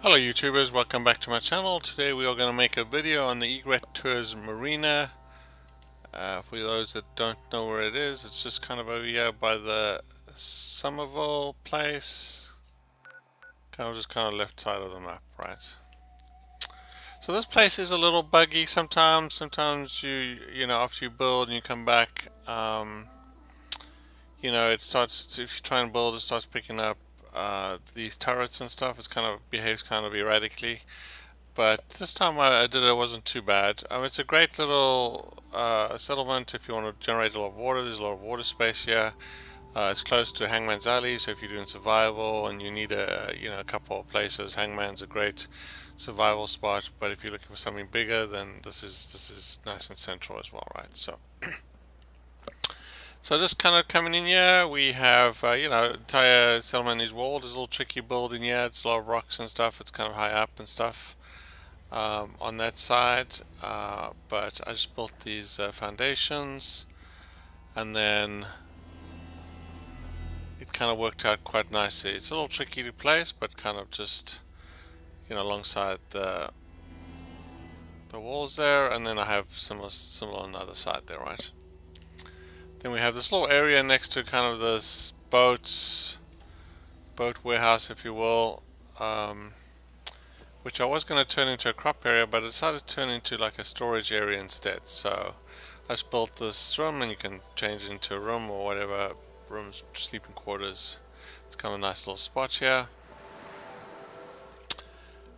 Hello YouTubers, welcome back to my channel. Today we are going to make a video on the Egret Marina. For those that don't know where it is, it's just kind of over here by the Somerville place. Kind of left side of the map, right? So this place is a little buggy sometimes. Sometimes you know, after you build and you come back, you know, it starts, if you try and build, it starts picking up these turrets and stuff. It kind of behaves kind of erratically. But this time I did it, wasn't too bad. It's a great little settlement if you want to generate a lot of water. There's a lot of water space here. It's close to Hangman's Alley, so if you're doing survival and you need a couple of places, Hangman's a great survival spot. But if you're looking for something bigger, then this is nice and central as well, right? So just kind of coming in here, we have entire settlement is walled. There's a little tricky building here. It's a lot of rocks and stuff. It's kind of high up and stuff. On that side, but I just built these foundations, and then it kind of worked out quite nicely. It's a little tricky to place, but kind of just alongside the walls there, and then I have similar on the other side there, right? Then we have this little area next to kind of this boat warehouse, if you will. Which I was going to turn into a crop area, but I decided to turn into like a storage area instead. So I just built this room, and you can change it into a room or whatever, rooms, sleeping quarters. It's kind of a nice little spot here.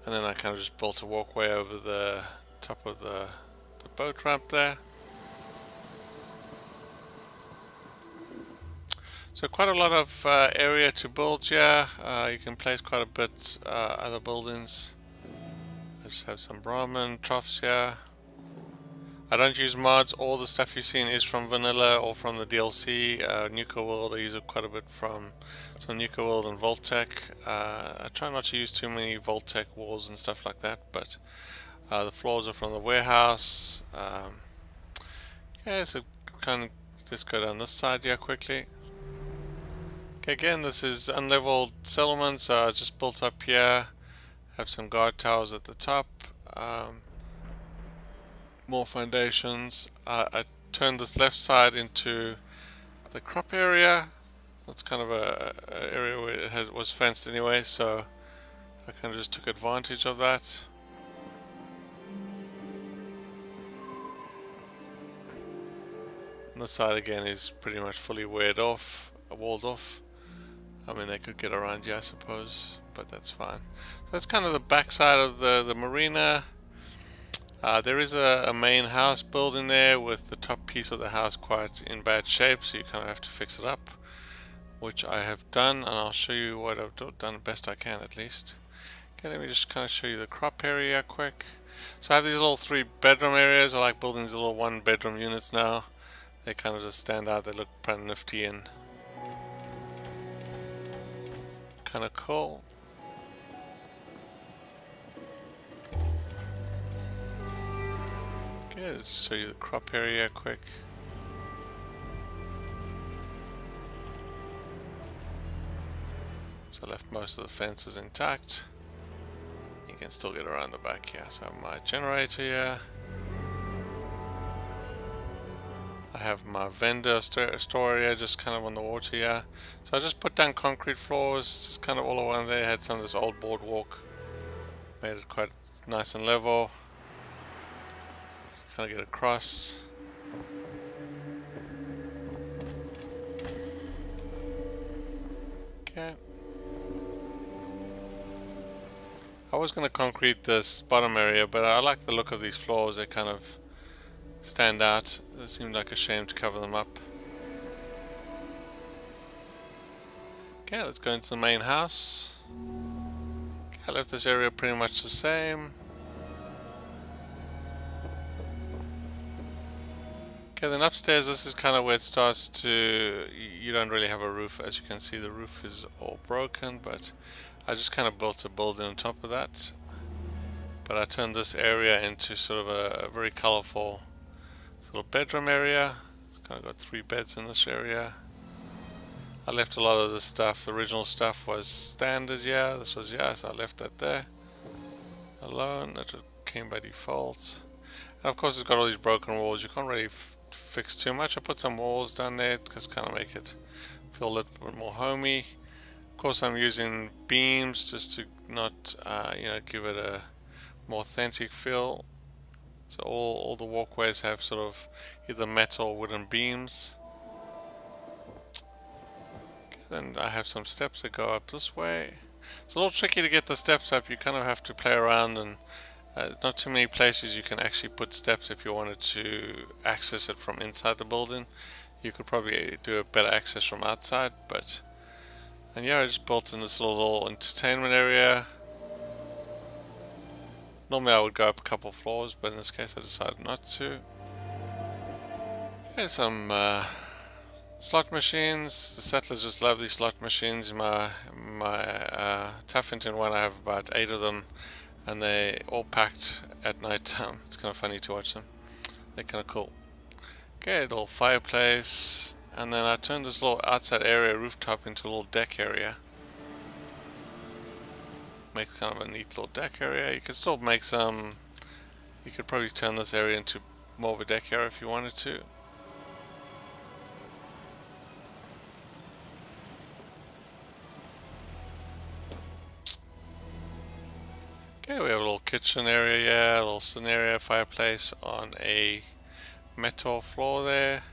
And then I kind of just built a walkway over the top of the boat ramp there. So quite a lot of area to build here. You can place quite a bit other buildings. I just have some Brahmin troughs here. I don't use mods. All the stuff you've seen is from vanilla or from the DLC. Nuka World, I use it quite a bit from some Nuka World and Vault-Tec. I try not to use too many Vault-Tec walls and stuff like that, but the floors are from the warehouse. Yeah, so kind of let's go down this side here quickly. Okay, again, this is unleveled settlements. Just built up here. Have some guard towers at the top. More foundations. I turned this left side into the crop area. That's kind of a area where it was fenced anyway, so I kind of just took advantage of that. And this side again is pretty much fully walled off. I mean, they could get around you, I suppose, but that's fine. So that's kind of the back side of the marina. There is a main house building there with the top piece of the house quite in bad shape, so you kind of have to fix it up, which I have done, and I'll show you what I've done the best I can at least. Okay, let me just kind of show you the crop area quick. So I have these little 3-bedroom areas. I like building these little 1-bedroom units now. They kind of just stand out. They look pretty nifty and kind of cool. Okay, let's show you the crop area quick. So I left most of the fences intact. You can still get around the back here. So I have my generator here. I have my vendor store area just kind of on the water here. So I just put down concrete floors, just kind of all around there. Had some of this old boardwalk. Made it quite nice and level. Kind of get across. Okay. I was going to concrete this bottom area, but I like the look of these floors. They kind of stand out. It seemed like a shame to cover them up. Okay, let's go into the main house. Okay, I left this area pretty much the same. Okay, then upstairs, this is kind of where it starts to, you don't really have a roof. As you can see, the roof is all broken, but I just kind of built a building on top of that. But I turned this area into sort of a very colorful sort of bedroom area. It's kind of got 3 beds in this area. I left a lot of the stuff, the original stuff was standard, yeah, this was, yeah, so I left that there. alone. That came by default. And of course it's got all these broken walls. You can't really fix too much. I put some walls down there to just kind of make it feel a little bit more homey. Of course I'm using beams just to not, give it a more authentic feel. So all the walkways have sort of either metal or wooden beams. Okay, then I have some steps that go up this way. It's a little tricky to get the steps up. You kind of have to play around, and not too many places you can actually put steps if you wanted to access it from inside the building. You could probably do a better access from outside, and yeah, I just built in this little entertainment area. Normally I would go up a couple floors, but in this case I decided not to. Okay, some slot machines. The settlers just love these slot machines. In my Tuffington one I have about 8 of them, and they all packed at night time. It's kind of funny to watch them. They're kind of cool. Okay, a little fireplace, and then I turned this little outside area, rooftop, into a little deck area. Makes kind of a neat little deck area. You could still make some. You could probably turn this area into more of a deck area if you wanted to. Okay, we have a little kitchen area, yeah, a little sun area, fireplace on a metal floor there.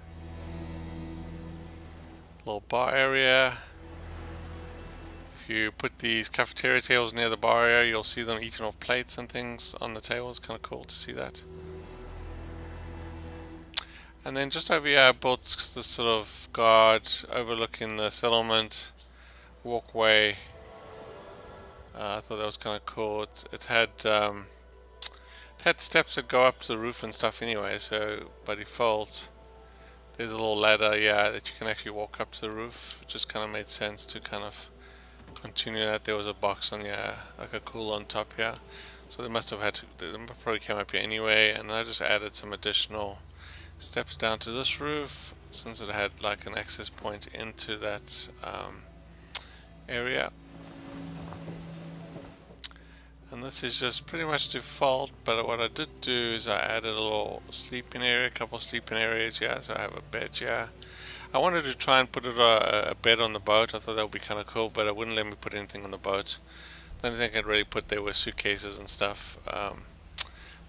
Little bar area. If you put these cafeteria tables near the bar area, you'll see them eating off plates and things on the tables. Kind of cool to see that. And then just over here I built this sort of guard overlooking the settlement walkway. I thought that was kind of cool. It had steps that go up to the roof and stuff anyway, so by default there's a little ladder, yeah, that you can actually walk up to the roof. It just kind of made sense to kind of continue that. There was a box on here, like a cool on top here, so they must have had to, they probably came up here anyway, and I just added some additional steps down to this roof since it had like an access point into that area. And this is just pretty much default, but what I did do is I added a little sleeping area, a couple sleeping areas, yeah, so I have a bed, yeah. I wanted to try and put a bed on the boat. I thought that would be kind of cool, but it wouldn't let me put anything on the boat. The only thing I could really put there were suitcases and stuff. But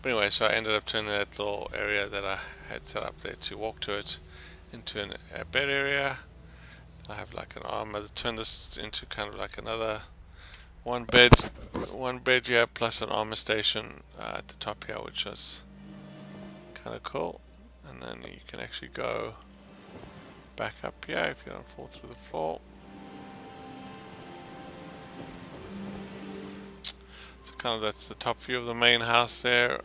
anyway, so I ended up turning that little area that I had set up there to walk to it into a bed area. I have like an arm. I turned this into kind of like another one bed here, plus an armor station at the top here, which is kind of cool. And then you can actually go back up here if you don't fall through the floor. So kind of that's the top view of the main house there.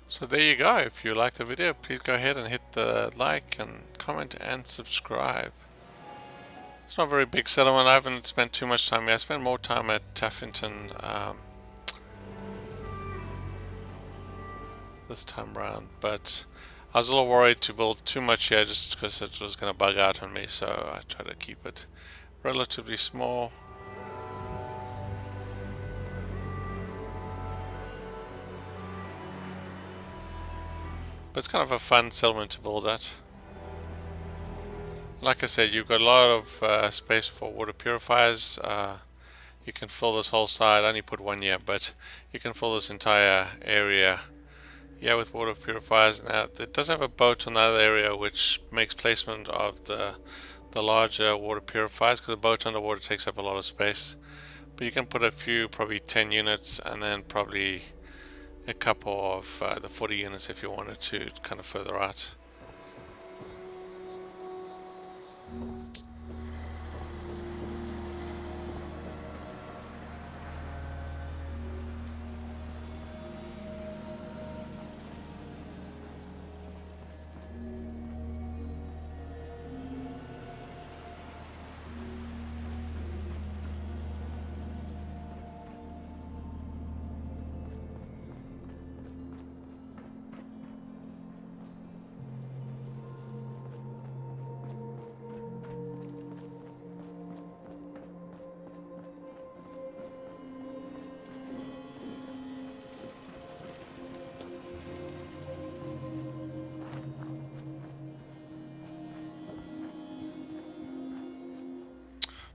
So there you go. If you liked the video, please go ahead and hit the like and comment and subscribe. It's not a very big settlement. I haven't spent too much time here. I spent more time at Tuffington this time around, but I was a little worried to build too much here just because it was going to bug out on me, so I tried to keep it relatively small. But it's kind of a fun settlement to build at. Like I said, you've got a lot of space for water purifiers. You can fill this whole side. I only put one here, but you can fill this entire area with water purifiers. Now it does have a boat on the other area, which makes placement of the larger water purifiers, because the boat underwater takes up a lot of space. But you can put a few, probably 10 units, and then probably a couple of the 40 units if you wanted to kind of further out.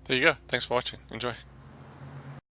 There you go. Thanks for watching. Enjoy.